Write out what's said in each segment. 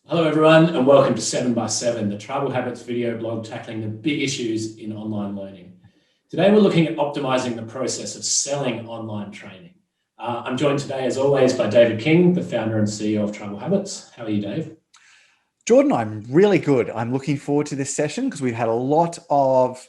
Hello everyone and welcome to 7 by 7, the Tribal Habits video blog tackling the big issues in online learning. Today we're looking at optimizing the process of selling online training. I'm joined today as always by David King, the founder and CEO of Tribal Habits. How are you, Dave? Jordan, I'm really good. I'm looking forward to this session because we've had a lot of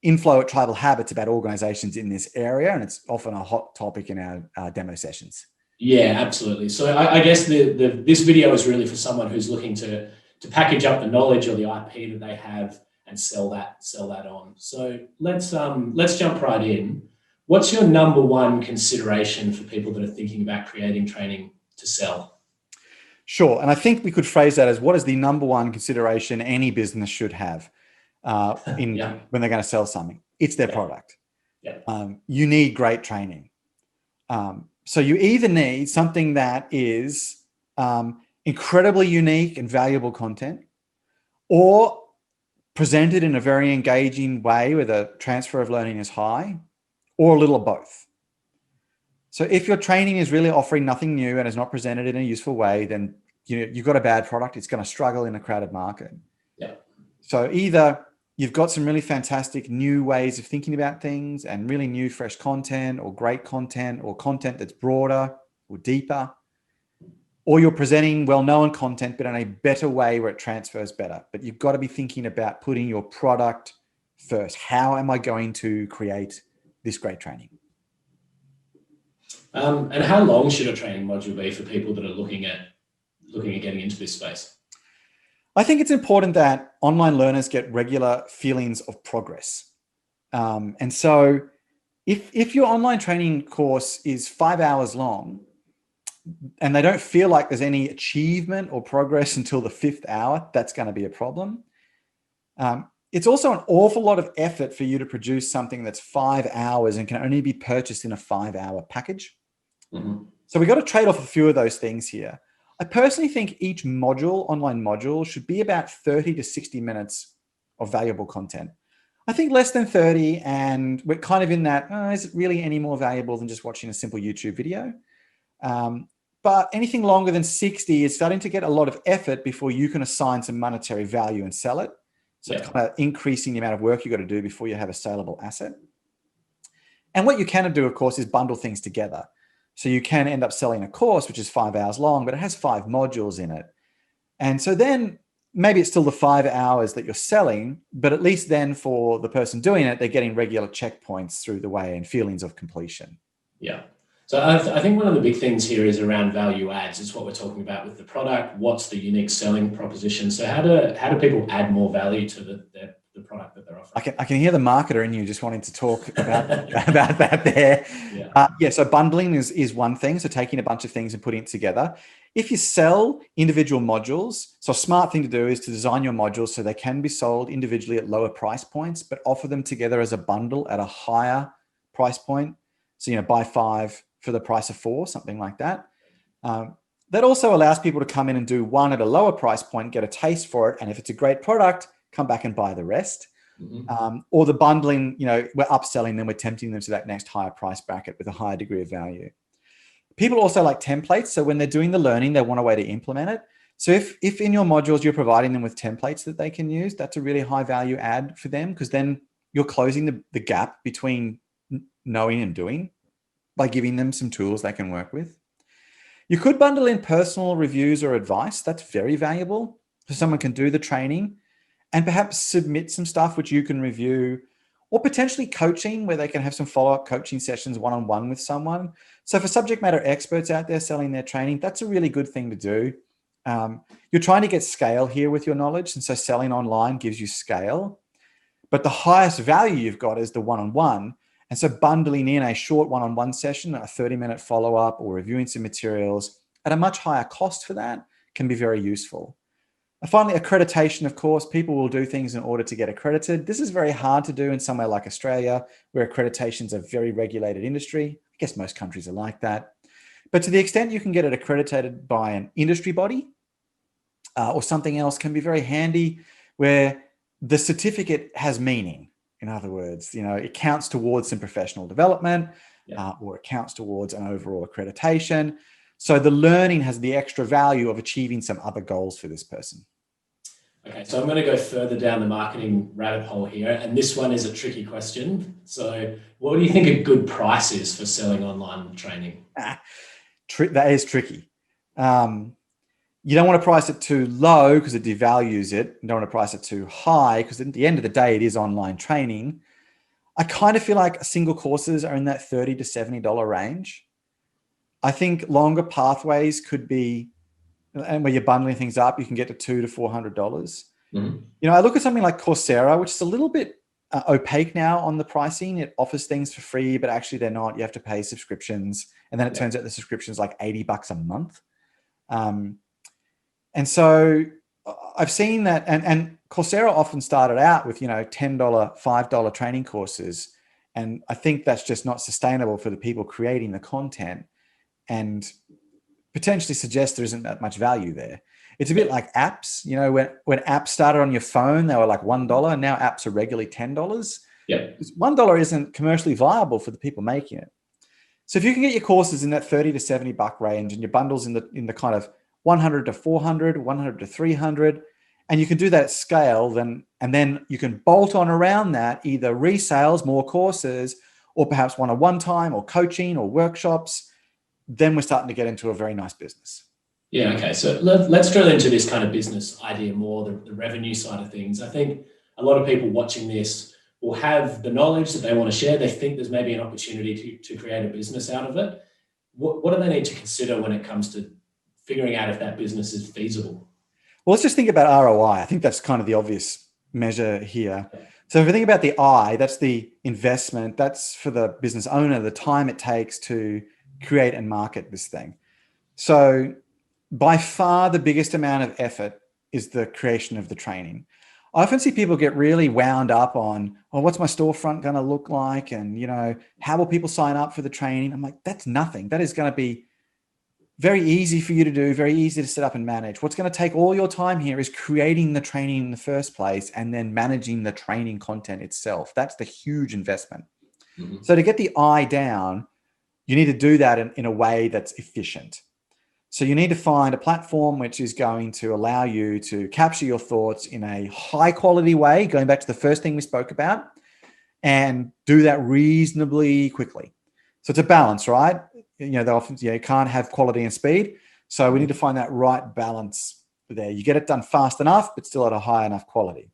inflow at Tribal Habits about organizations in this area, and it's often a hot topic in our demo sessions. Yeah, absolutely. So I guess this video is really for someone who's looking to package up the knowledge or the IP that they have and sell that on. So let's jump right in. What's your number one consideration for people that are thinking about creating training to sell? Sure. And I think we could phrase that as, what is the number one consideration any business should have when they're going to sell something? It's their product. You need great training. So you either need something that is incredibly unique and valuable content, or presented in a very engaging way where the transfer of learning is high, or a little of both. So if your training is really offering nothing new and is not presented in a useful way, then you've got a bad product. It's going to struggle in a crowded market. Yeah. So either you've got some really fantastic new ways of thinking about things and really new, fresh content, or great content, or content that's broader or deeper, or you're presenting well-known content, but in a better way where it transfers better. But you've got to be thinking about putting your product first. How am I going to create this great training? And how long should a training module be for people that are looking at getting into this space? I think it's important that online learners get regular feelings of progress. And so if your online training course is 5 hours long and they don't feel like there's any achievement or progress until the 5th hour, that's going to be a problem. It's also an awful lot of effort for you to produce something that's 5 hours and can only be purchased in a 5-hour package. Mm-hmm. So we've got to trade off a few of those things here. I personally think each module, online module, should be about 30 to 60 minutes of valuable content. I think less than 30, and we're kind of in that, is it really any more valuable than just watching a simple YouTube video? But anything longer than 60 is starting to get a lot of effort before you can assign some monetary value and sell it. So it's kind of increasing the amount of work you've got to do before you have a saleable asset. And what you can do, of course, is bundle things together. So you can end up selling a course, which is 5 hours long, but it has 5 modules in it. And so then maybe it's still the 5 hours that you're selling, but at least then for the person doing it, they're getting regular checkpoints through the way and feelings of completion. Yeah. So I think one of the big things here is around value adds. It's what we're talking about with the product. What's the unique selling proposition? So how do people add more value to the product that they're offering? I can hear the marketer in you just wanting to talk about that there. So bundling is one thing. So taking a bunch of things and putting it together. If you sell individual modules, so a smart thing to do is to design your modules so they can be sold individually at lower price points, but offer them together as a bundle at a higher price point. So, buy 5 for the price of 4, something like that. That also allows people to come in and do one at a lower price point, get a taste for it. And if it's a great product, come back and buy the rest. Mm-hmm. Or the bundling, we're upselling them, we're tempting them to that next higher price bracket with a higher degree of value. People also like templates. So when they're doing the learning, they want a way to implement it. So if in your modules, you're providing them with templates that they can use, that's a really high value add for them, because then you're closing the gap between knowing and doing by giving them some tools they can work with. You could bundle in personal reviews or advice. That's very valuable. So someone can do the training and perhaps submit some stuff which you can review, or potentially coaching where they can have some follow-up coaching sessions one-on-one with someone. So for subject matter experts out there selling their training, that's a really good thing to do. You're trying to get scale here with your knowledge. And so selling online gives you scale, but the highest value you've got is the one-on-one. And so bundling in a short one-on-one session, a 30-minute follow-up, or reviewing some materials at a much higher cost for that can be very useful. And finally, accreditation, of course, people will do things in order to get accredited. This is very hard to do in somewhere like Australia, where accreditation is a very regulated industry. I guess most countries are like that. But to the extent you can get it accredited by an industry body or something else, can be very handy, where the certificate has meaning. In other words, it counts towards some professional development or it counts towards an overall accreditation. So the learning has the extra value of achieving some other goals for this person. Okay, so I'm going to go further down the marketing rabbit hole here, and this one is a tricky question. So what do you think a good price is for selling online training? That is tricky. You don't want to price it too low because it devalues it. You don't want to price it too high because at the end of the day, it is online training. I kind of feel like single courses are in that $30 to $70 range. I think longer pathways could be, and where you're bundling things up, you can get to $200 to $400. Mm-hmm. You know, I look at something like Coursera, which is a little bit opaque now on the pricing. It offers things for free, but actually they're not. You have to pay subscriptions. And then it turns out the subscription is like $80 a month. And so I've seen that, and Coursera often started out with, $10, $5 training courses. And I think that's just not sustainable for the people creating the content, and potentially suggests there isn't that much value there. It's a bit like apps. When apps started on your phone, they were like $1, and now apps are regularly $10. Yeah. $1 isn't commercially viable for the people making it. So if you can get your courses in that $30 to $70 range, and your bundles in the kind of 100 to 400, 100 to 300, and you can do that at scale, and then you can bolt on around that either resales, more courses, or perhaps one-on-one time, or coaching, or workshops. Then we're starting to get into a very nice business. Yeah, okay. So let's drill into this kind of business idea more, the revenue side of things. I think a lot of people watching this will have the knowledge that they want to share. They think there's maybe an opportunity to create a business out of it. What do they need to consider when it comes to figuring out if that business is feasible? Well, let's just think about ROI. I think that's kind of the obvious measure here. So if we think about the I, that's the investment. That's for the business owner, the time it takes to create and market this thing. So by far the biggest amount of effort is the creation of the training. I often see people get really wound up on, what's my storefront going to look like? And, how will people sign up for the training? I'm like, that's nothing. That is going to be very easy for you to do, very easy to set up and manage. What's going to take all your time here is creating the training in the first place and then managing the training content itself. That's the huge investment. Mm-hmm. So to get the I down, you need to do that in a way that's efficient. So you need to find a platform which is going to allow you to capture your thoughts in a high quality way, going back to the first thing we spoke about, and do that reasonably quickly. So it's a balance, right? They often, you can't have quality and speed. So we need to find that right balance there. You get it done fast enough, but still at a high enough quality.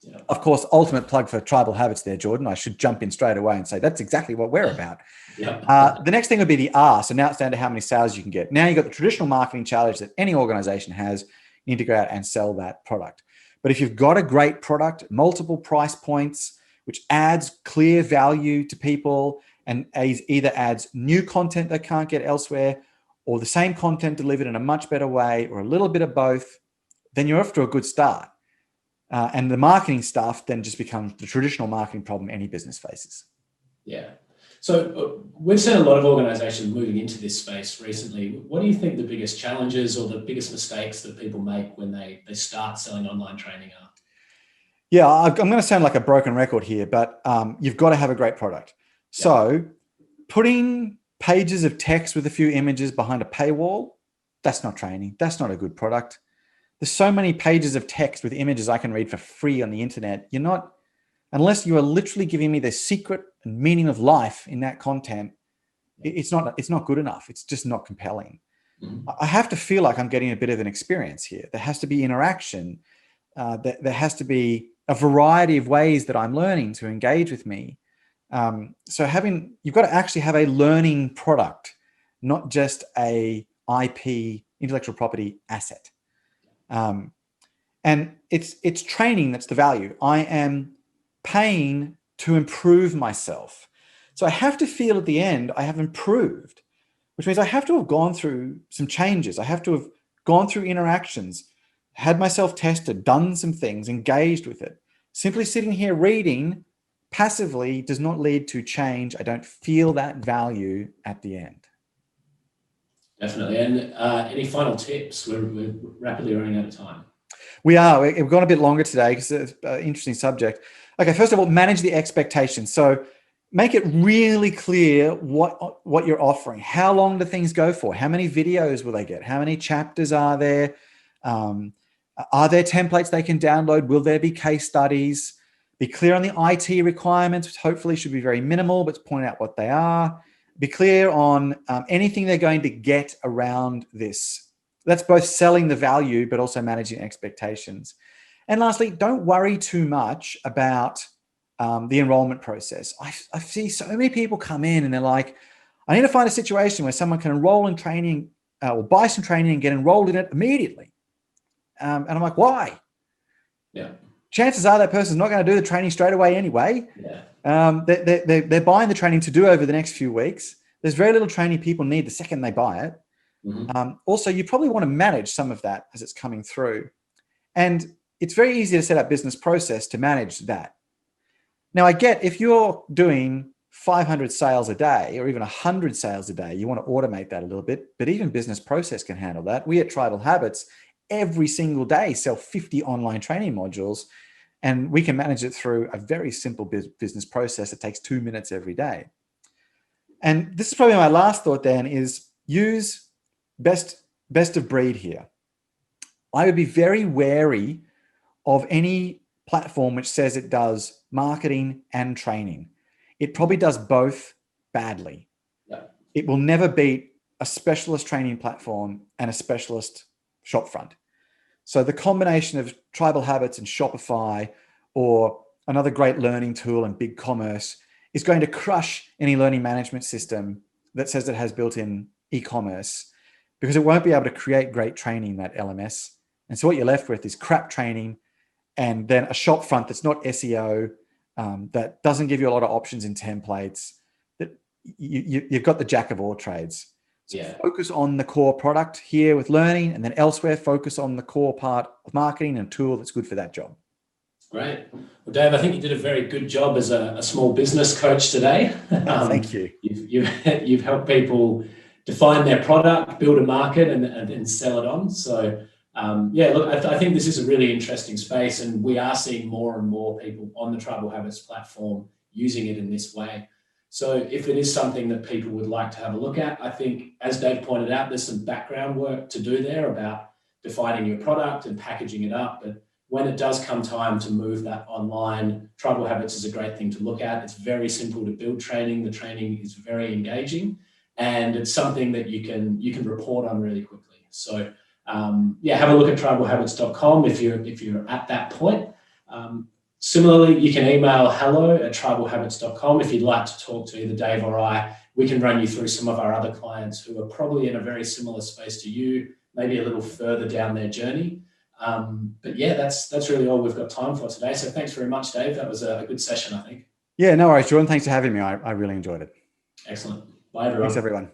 Yeah. Of course, ultimate plug for Tribal Habits there, Jordan. I should jump in straight away and say that's exactly what we're about. Yeah. The next thing would be the R. So now it's down to how many sales you can get. Now you've got the traditional marketing challenge that any organization has. You need to go out and sell that product. But if you've got a great product, multiple price points, which adds clear value to people and either adds new content they can't get elsewhere, or the same content delivered in a much better way, or a little bit of both, then you're off to a good start. And the marketing stuff then just becomes the traditional marketing problem any business faces. Yeah. So we've seen a lot of organizations moving into this space recently. What do you think the biggest challenges or the biggest mistakes that people make when they start selling online training are? Yeah, I'm going to sound like a broken record here, but you've got to have a great product. Yeah. So putting pages of text with a few images behind a paywall, that's not training. That's not a good product. There's so many pages of text with images I can read for free on the internet. You're not, unless you are literally giving me the secret and meaning of life in that content, it's not good enough. It's just not compelling. Mm-hmm. I have to feel like I'm getting a bit of an experience here. There has to be interaction. There has to be a variety of ways that I'm learning to engage with me. So you've got to actually have a learning product, not just a IP, intellectual property asset. And it's training that's the value. I am paying to improve myself. So I have to feel at the end I have improved, which means I have to have gone through some changes. I have to have gone through interactions, had myself tested, done some things, engaged with it. Simply sitting here reading passively does not lead to change. I don't feel that value at the end. Definitely. And any final tips? We're rapidly running out of time. We are. We've gone a bit longer today because it's an interesting subject. Okay, first of all, manage the expectations. So make it really clear what you're offering. How long do things go for? How many videos will they get? How many chapters are there? Are there templates they can download? Will there be case studies? Be clear on the IT requirements, which hopefully should be very minimal, but point out what they are. Be clear on anything they're going to get around this. That's both selling the value, but also managing expectations. And lastly, don't worry too much about the enrollment process. I see so many people come in and they're like, I need to find a situation where someone can enroll in training or buy some training and get enrolled in it immediately. And I'm like, why? Yeah. Chances are that person's not going to do the training straight away anyway. Yeah. They're buying the training to do over the next few weeks. There's very little training people need the second they buy it. Mm-hmm. Also, you probably want to manage some of that as it's coming through. And it's very easy to set up business process to manage that. Now, I get if you're doing 500 sales a day or even 100 sales a day, you want to automate that a little bit, but even business process can handle that. We at Tribal Habits every single day sell 50 online training modules, and we can manage it through a very simple business process that takes 2 minutes every day. And this is probably my last thought, Dan, is use best of breed here. I would be very wary of any platform which says it does marketing and training. It probably does both badly. Yeah. It will never beat a specialist training platform and a specialist shopfront. So the combination of Tribal Habits and Shopify or another great learning tool and BigCommerce is going to crush any learning management system that says it has built-in e-commerce, because it won't be able to create great training in that LMS. And so what you're left with is crap training and then a shop front that's not SEO, that doesn't give you a lot of options in templates, that you've got the jack of all trades. So Yeah. focus on the core product here with learning, and then elsewhere focus on the core part of marketing and tool that's good for that job. Great. Well, Dave, I think you did a very good job as a small business coach today. Thank you. You've helped people define their product, build a market, and sell it on. So, look, I think this is a really interesting space, and we are seeing more and more people on the Tribal Habits platform using it in this way. So if it is something that people would like to have a look at, I think, as Dave pointed out, there's some background work to do there about defining your product and packaging it up. But when it does come time to move that online, Tribal Habits is a great thing to look at. It's very simple to build training. The training is very engaging, and it's something that you can report on really quickly. So have a look at tribalhabits.com if you're at that point. Similarly, you can email hello@tribalhabits.com if you'd like to talk to either Dave or I. We can run you through some of our other clients who are probably in a very similar space to you, maybe a little further down their journey. But yeah, that's really all we've got time for today. So thanks very much, Dave. That was a good session, I think. Yeah, no worries, Jordan. Thanks for having me. I really enjoyed it. Excellent. Bye, everyone. Thanks, everyone.